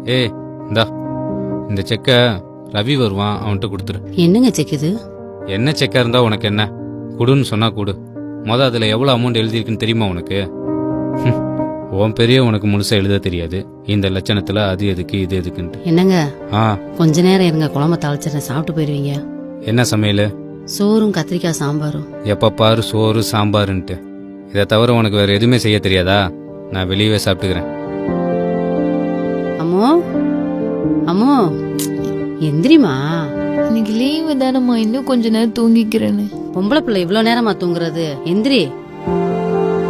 ஏய் இந்தா இந்த செக்கை ரவி வருவான், அவன்கிட்ட கொடுத்துரு. என்னங்க செக் இது? என்ன செக்கா இருந்தா உனக்கு என்ன? கொடுன்னு சொன்னா கொடு. அதுல எவ்வளவு அமௌண்ட் எழுதியிருக்குன்னு தெரியுமா உனக்கு? உன் பெரிய உனக்கு முழுசா எழுத தெரியாது. இந்த லட்சணத்துல அது எதுக்கு இது எதுக்குன்ட்டு. என்னங்க ஆ கொஞ்ச நேரம் இருங்க, குழம்பு தாளிச்சிடறேன், சாப்பிட்டு போயிருவீங்க. என்ன சமையல்? சோறும் கத்திரிக்காய் சாம்பாரும். எப்ப பாரு சோறு சாம்பாருன்ட்டு. இதை தவிர உனக்கு வேற எதுவுமே செய்ய தெரியாதா? நான் வெளியவே சாப்பிட்டுக்கிறேன். அம்மோ அம்மோ எந்திரிமா. இன்னைக்கு லீவு தானம்மா, இன்னும் கொஞ்ச நேரம் தூங்கிக்கிறேன்னு. பொம்பளை பிள்ளை இவ்வளவு நேரமா தூங்குறது? எந்திரி.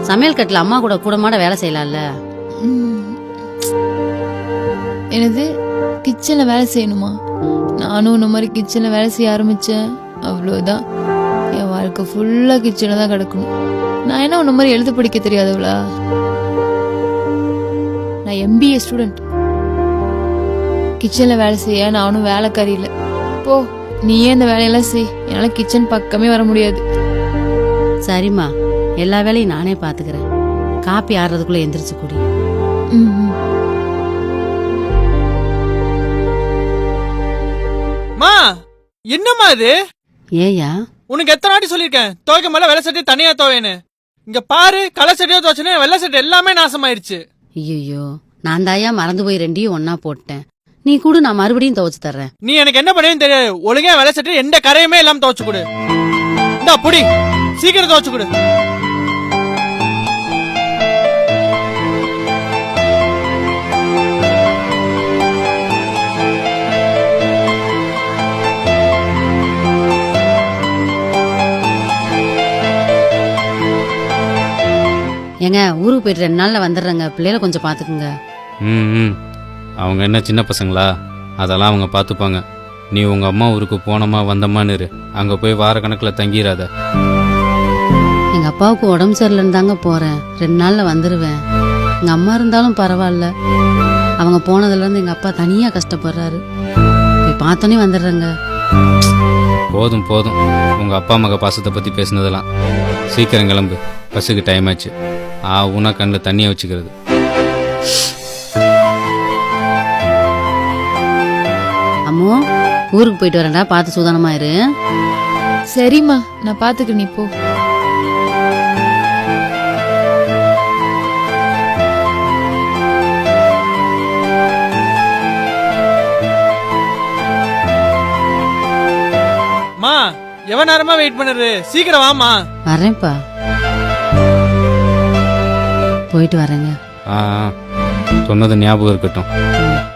சமையல் கட்டுல அம்மா கூட கூடமாட வேலை செய்யலாம்ல. எனது கிச்சன்ல வேலை செய்யணுமா? நானும் இந்த மாதிரி கிச்சன்ல வேலை செய்ய ஆரம்பிச்சேன், அவ்வளவுதான். என் வாழ்க்கை ஃபுல்லா கிச்சன்ல தான் கிடக்கணும். நான் என்ன உன்ன மாதிரி எழுத படிக்க தெரியாதவளா? நான் MBA ஸ்டூடெண்ட். கிச்சன்ல வேலை செய்ய நானும் வேலைக்காரி இல்லை. போ, நீயே இந்த வேலையெல்லாம் செய். என்னால கிச்சன் பக்கமே வர முடியாது. சரிம்மா, எல்லா வேலையும் நானே பாத்துக்கிறேன். காப்பி ஆடுறதுக்குள்ள எந்திரிச்சு குடி. மா என்னம்மா இது? ஏயா? உனக்கு எத்தனை வாட்டி சொல்லிருக்கேன் துவைக்க மேல வெள்ளை சட்டை தனியா துவையன்னு. இங்க பாரு, கலர் சட்டையோ துவைச்சனே வெள்ளை சட்டை எல்லாமே நாசமாயிருச்சு. ஐயோ, நான் தாயா மறந்து போய் ரெண்டையும் ஒன்னா போட்டேன். நீ கூட நான் மறுபடியும் துவைச்சு தர்றேன். நீ எனக்கு என்ன பண்ணுவேன்னு தெரியாது. ஒழுங்கா வெள்ளை சட்டை எந்த கரையுமே இல்லாம துவைச்சு கொடு. இந்தா புடி, சீக்கிரம் துவைச்சு கொடு. ஏங்க, ஊருக்கு போயிட்டு 2 நாள்ல வந்துடுறேங்க. பிள்ளைல கொஞ்சம் பாத்துக்குங்க. ம் அவங்க என்ன சின்ன பசங்களா? அதெல்லாம் அவங்க பார்த்துப்பாங்க. நீ உங்க அம்மா ஊருக்கு போனமா வந்தமான்னு இரு. அங்க போய் வாரக்கணக்கில் தங்கிடாத. எங்க அப்பாவுக்கு உடம்பு சரியில்லைன்னு தாங்க போறேன். 2 நாள்ல வந்துருவேன். எங்க அம்மா இருந்தாலும் பரவாயில்ல. அவங்க போனதுல இருந்து எங்க அப்பா தனியா கஷ்டப்படுறாரு. போய் பார்த்தோன்னே வந்துடுறேங்க. போதும் போதும், உங்க அப்பா மக பாசத்தை பத்தி பேசினதெல்லாம். சீக்கிரம் கிளம்பு, பஸ்ஸுக்கு டைம் ஆச்சு. உனா கண்ணில் தண்ணியை வச்சுக்கிறது. அம்மோ, ஊருக்கு போயிட்டு வரேன்டா, பார்த்து சூதானமா இரு. சரிம்மா, நான் பாத்துக்கிறேன். நீ போ. மா எவ்வளவு நேரமா வெயிட் பண்ணுறது? சீக்கிரம் வாமா. வரேன்ப்பா, போயிட்டு வரேங்க. சொன்னது ஞாபகம் இருக்கட்டும்.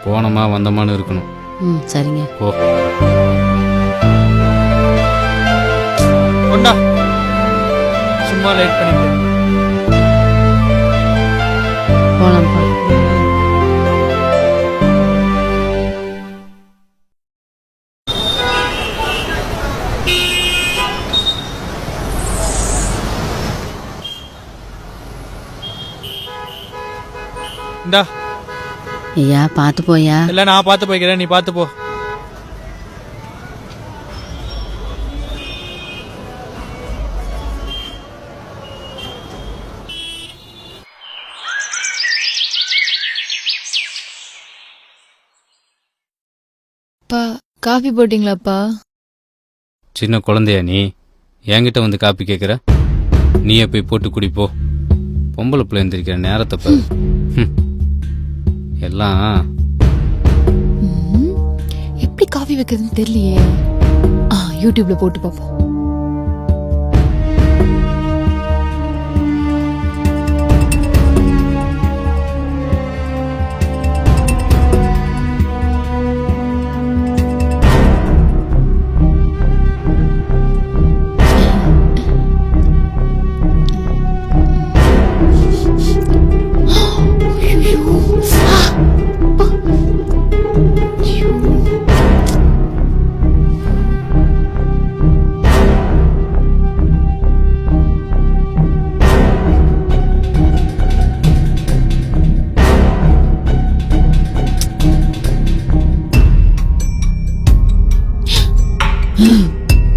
போனமா வந்தமான்னு இருக்கணும். சரிங்க. போ. கொண்டா, சும்மா லேட் பண்ணிட்டு போலாம்ப்பா. இந்தா. ஐயா, பார்த்து போயா. இல்ல, நான் பார்த்து போய்க்கிறேன், நீ பார்த்து போ. அப்பா, காஃபி போட்டீங்களாப்பா? சின்ன குழந்தையா நீ? என்கிட்ட வந்து காப்பி கேட்குற? நீயே போய் போட்டு குடிப்போ. பொம்பளை பிள்ளை எந்திரிக்கிற நேரத்தை பாரு. எல்லாம் எப்படி காஃபி வைக்கிறதுன்னு தெரியலையே. யூடியூப்ல போட்டு பார்ப்போம்.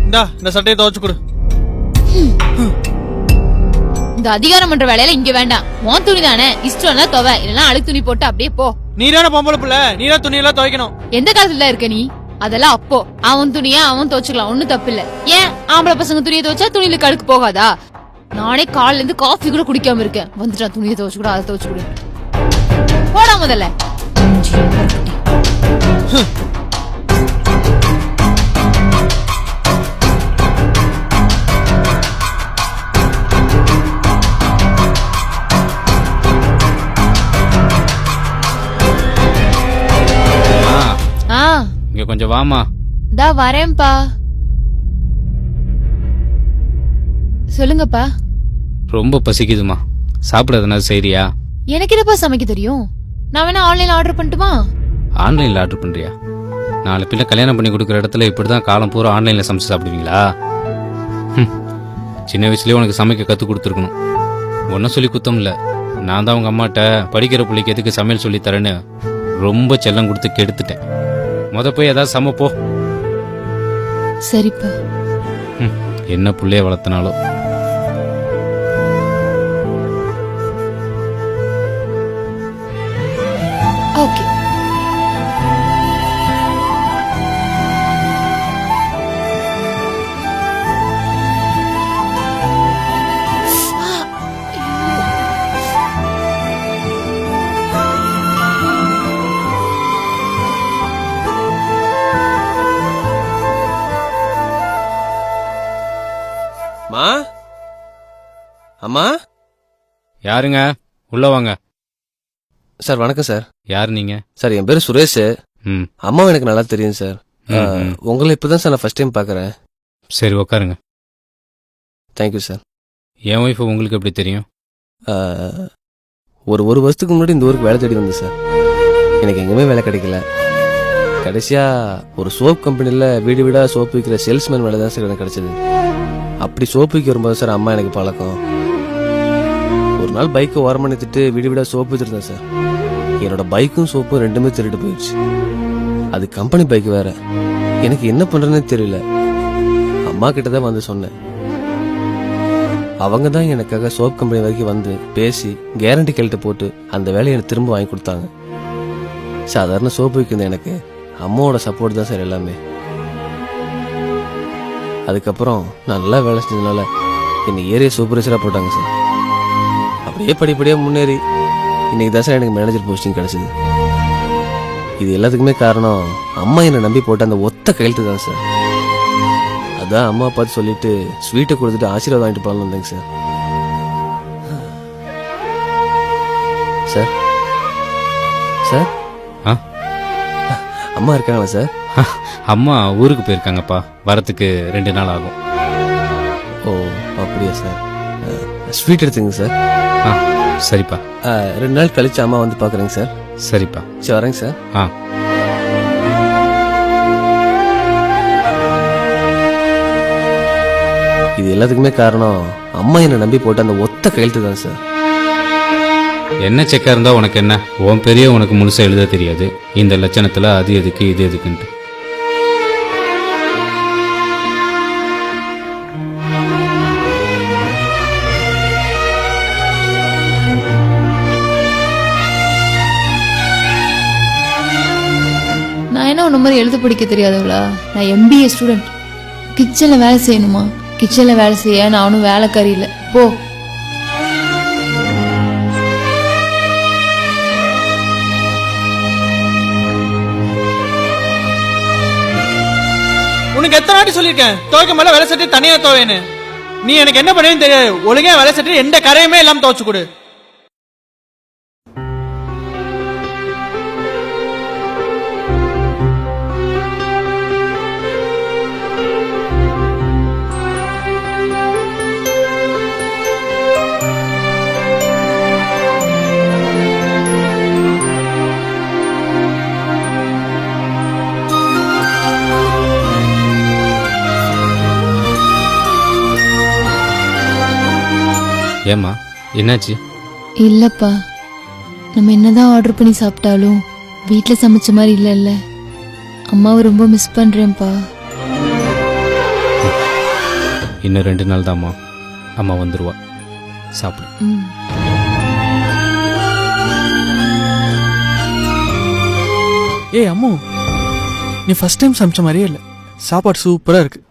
இந்தா, இந்த சட்டையை துவைச்சு கொடு. இந்த அதிகாரம் பண்ற வேலையில இங்க வேண்டாம். உன் துணி தானே, இஷ்டம்னா துவை, இல்லைன்னா அழுக்கு துணி போட்டு அப்படியே போ. நீதான பொம்பளை புள்ள, நீதான் துணியெல்லாம் துவைக்கணும். எந்த காலத்துல இருக்க நீ? அதெல்லாம் அப்போ அவன் துணியா அவன் துவைச்சுக்கலாம், ஒண்ணும் தப்பு இல்ல. ஏன் ஆம்பளை பசங்க துணியை துவைச்சா துணியில கழுக்கு போகாதா? நானே காலைல இருந்து காஃபி கூட குடிக்காம இருக்கேன். வந்துட்டா துணியை துவைச்சு கூட, அதை துவைச்சு கூட. போடா முதல்ல. இங்க கொஞ்சம் வாமா. தா வரேன்பா. சொல்லுங்கப்பா. ரொம்ப பசிக்குதுமா, சாப்பிட எதனா செய்றியா? எனக்கு என்னப்பா சமைக்க தெரியும்? நான் வேணா ஆன்லைன்ல ஆர்டர் பண்ணட்டுமா? ஆன்லைன்ல ஆர்டர் பண்றியா? நாலு பிள்ளை கல்யாணம் பண்ணி கொடுக்குற இடத்துல இப்படிதான் காலம் பூரா ஆன்லைன்ல சமைச்சு சாப்பிடுவீங்களா? சின்ன வயசுலயே உனக்கு சமைக்க கத்து கொடுத்துருக்கணும். ஒன்னும் சொல்லி குத்தம் இல்ல. நான் தான் உங்க அம்மாட்ட படிக்கிற பிள்ளைக்கு எதுக்கு சமையல் சொல்லி தரேன்னு ரொம்ப செல்லம் கொடுத்து கெடுத்துட்டேன். போய் ஏதாவது சமைப்போ. சரிப்பா. என்ன புள்ளைய வளர்த்தனாலும். ஓகே. அம்மா. யாருங்க? உள்ள வாங்க. சார் வணக்கம் சார். யாரு நீங்க? சார் என் பேரு சுரேஷ். அம்மாவும் எனக்கு நல்லா தெரியும் சார். உங்களை இப்பதான் சார் நான் ஃபர்ஸ்ட் டைம் பாக்குறேன். சரி உட்காருங்க. Thank you sir. என் ஒய்ஃப் உங்களுக்கு எப்படி தெரியும்? ஒரு வருஷத்துக்கு முன்னாடி இந்த ஊருக்கு வேலை தேடி வந்தேன் சார். எனக்கு எங்கேயுமே வேலை கிடைக்கல. கடைசியா ஒரு சோப் கம்பெனில வீடு வீடா சோப்பு விற்கிற சேல்ஸ்மேன் வேலை தான் சார் எனக்கு கிடைச்சது. அப்படி சோப்பு விற்க வரும்போது சார் அம்மா எனக்கு பழக்கம். ஒரு நாள் பைக்கை ஓரமாக நிறுத்திட்டு வீடு வீடா சோப்பு வச்சிருந்தேன் சார். என்னோட பைக்கும் சோப்பும் ரெண்டுமே திருட்டு போயிடுச்சு. அது கம்பெனி பைக் வேற. எனக்கு என்ன பண்றேன்னு தெரியல. அம்மா கிட்ட தான் வந்து சொன்னேன். அவங்க தான் எனக்காக சோப் கம்பெனி வரைக்கும் வந்து பேசி கேரண்டி கையெழுத்து போட்டு அந்த வேலையை எனக்கு திரும்ப வாங்கி கொடுத்தாங்க. சாதாரண சோப்பு விற்கிற எனக்கு அம்மாவோட சப்போர்ட் தான் சார் எல்லாமே. அதுக்கப்புறம் நான் நல்லா வேலை செஞ்சதுனால என்னை ஏரியா சூப்பர்வைசராக போட்டாங்க சார். அப்படியே படிப்படியாக முன்னேறி இன்னைக்கு தான் சார் எனக்கு மேனேஜர் போஸ்டிங் கிடைச்சிது. இது எல்லாத்துக்குமே காரணம் அம்மா என்னை நம்பி போட்ட அந்த ஒத்த கையெழுத்து தான் சார். அதான் அம்மா பார்த்து சொல்லிட்டு ஸ்வீட்டை கொடுத்துட்டு ஆசீர்வாதம் வாங்கிட்டு போகலான்னு வந்தேங்க சார். சார் சார் அம்மா இருக்காங்களா சார்? அம்மா ஊருக்கு போயிருக்காங்கப்பா. வரத்துக்கு 2 நாள் ஆகும். ஓ அப்படியா சார். ஸ்வீட் எடுத்துங்க சார். சரிப்பா. 2 நாள் கழிச்சு அம்மா வந்து பாக்குறேங்க சார். சரிப்பா. சரி வரேங்க சார். இது எல்லாத்துக்குமே காரணம் அம்மா என்னை நம்பி போட்ட அந்த ஒத்த கையெழுத்து தான் சார். என்ன செக்கா இருந்தா உனக்கு என்ன? உன் பெரிய உனக்கு முழுசா எழுத தெரியாது. இந்த லட்சணத்துல அது எதுக்கு இது எதுக்குன்ட்டு. நான் என்ன உன்ன மாதிரி எழுத படிக்க தெரியாதவளா? நான் MBA ஸ்டூடெண்ட். கிச்சன்ல வேலை செய்யணுமா? கிச்சன்ல வேலை செய்ய நானும் வேலைக்காரி இல்லை. போ. உனக்கு எத்தனை வாட்டி சொல்லிருக்கேன் துவைக்க மேல வேலை சட்டி தனியா துவைன்னு. நீ எனக்கு என்ன பண்ணுவேன்னு தெரியாது. ஒழுங்கா வேலை சட்டி எந்த கரையுமே இல்லாம துவைச்சு கொடு. ஏம்மா என்னாச்சு? இல்லப்பா, நம்ம என்னதான் ஆர்டர் பண்ணி சாப்பிட்டாலும் வீட்டுல சமைச்ச மாதிரி இல்லைல்ல. அம்மாவை ரொம்ப மிஸ் பண்றேன்ப்பா. இன்னும் 2 நாள் தான்மா, அம்மா வந்துருவா. சாப்பிடு. ம். ஏய் அம்மு, நீ ஃபர்ஸ்ட் டைம் சமைச்ச மாதிரியே இல்லை, சாப்பாடு சூப்பரா இருக்கு.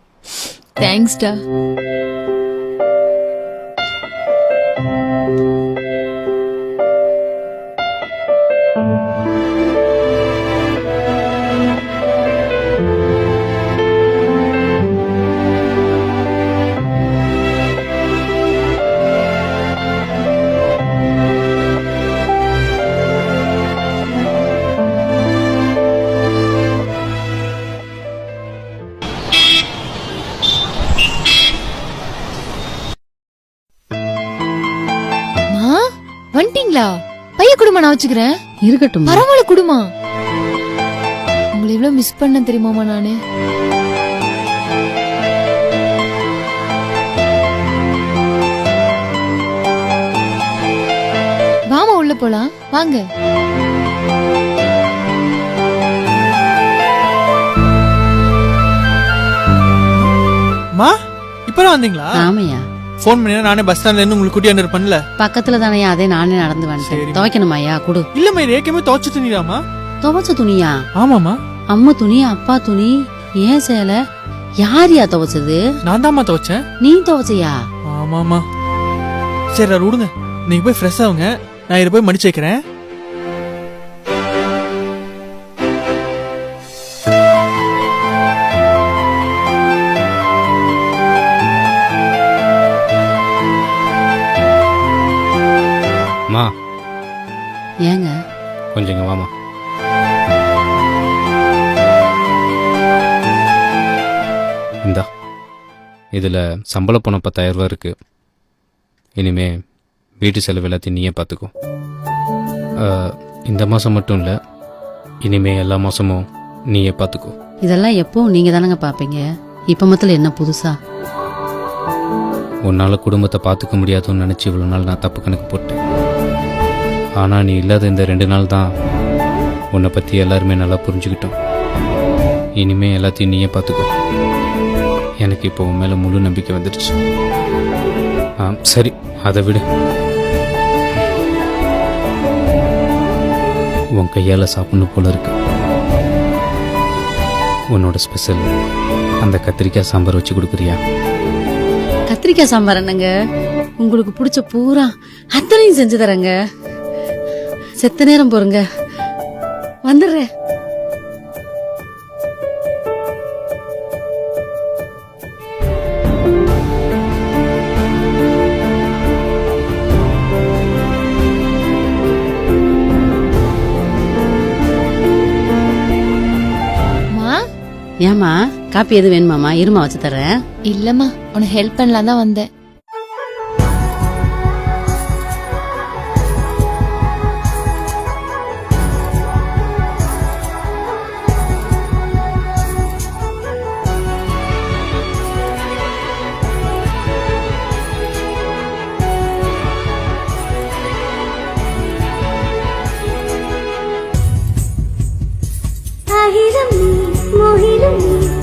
தேங்க்ஸ்டா. வந்துட்டீங்களா? பைய குடுமா, நான் வச்சுக்கிறேன். இருக்கட்டும். பரவாயில்ல குடுமா. உங்களை எவ்வளவு மிஸ் பண்ண தெரியுமாமா நானு. வாமா உள்ள போலாம் வாங்க. மா இப்பதான் வந்தீங்களா? ஆமையா, ஃபோன் பண்ணி நானே பஸ் ஸ்டாண்ட்ல இருந்து உங்களுக்கு கூட்டியாந்து இருப்பேன்ல. பக்கத்துல தானையா, அதே நானே நடந்து வந்துட்டேன். சரிம்மா. துவைக்கணுமாயா? குடு. இல்லம்மா, இது ஏற்கனவே துவைச்சு துணிடாமா? துவைச்ச துணியா? ஆமாமா, அம்மா துணி, அப்பா துணி, ஏன் சேலை? யாரியா துவைச்சது? நான் தான்மா துவைச்சேன். நீ துவைச்சியா? ஆமாமா. சரி அதை விடுங்க, நீங்க போய் ஃப்ரெஷ் ஆகுங்க, நான் இதை போய் மடிச்சு வைக்கிறேன். மா ஏங்க? கொஞ்சம் இங்க வாமா. இந்தா, இதில் சம்பள பணம் 10,000 ரூபா இருக்கு. இனிமே வீட்டு செலவு எல்லாத்தையும் நீயே பார்த்துக்கோ. இந்த மாதம் மட்டும் இல்லை, இனிமே எல்லா மாதமும் நீயே பார்த்துக்கோ. இதெல்லாம் எப்பவும் நீங்க தானங்க பாப்பீங்க, இப்ப மத்தில என்ன புதுசா? உன்னால் குடும்பத்தை பார்த்துக்க முடியாதுன்னு நினச்சி இவ்வளோ நாள் நான் தப்பு கணக்கு போட்டேன். ஆனால் நீ இல்லாத இந்த 2 நாள் தான் உன்னை பற்றி எல்லாருமே நல்லா புரிஞ்சுக்கிட்டோம். இனிமே எல்லாத்தையும் நீயே பார்த்துக்கோ. எனக்கு இப்போ உன் மேலே முழு நம்பிக்கை வந்துடுச்சு. சரி, அதை விடு. உன் கையால் சாப்பிடணும் போல இருக்கு. உன்னோட ஸ்பெஷல் அந்த கத்திரிக்காய் சாம்பார் வச்சு கொடுக்குறியா? கத்திரிக்காய் சாம்பார் என்னங்க, உங்களுக்கு பிடிச்ச பூரா அத்தனையும் செஞ்சு தரேங்க. செத்த நேரம் போறங்க, வந்துடுறேன். ஏமா, காப்பி எது வேணுமாமா? இருமா வச்சு தரேன். இல்லம்மா, உனக்கு ஹெல்ப் பண்ணலாம் தான் வந்தேன். ஆயிரம் நீ மோகிரும் நீ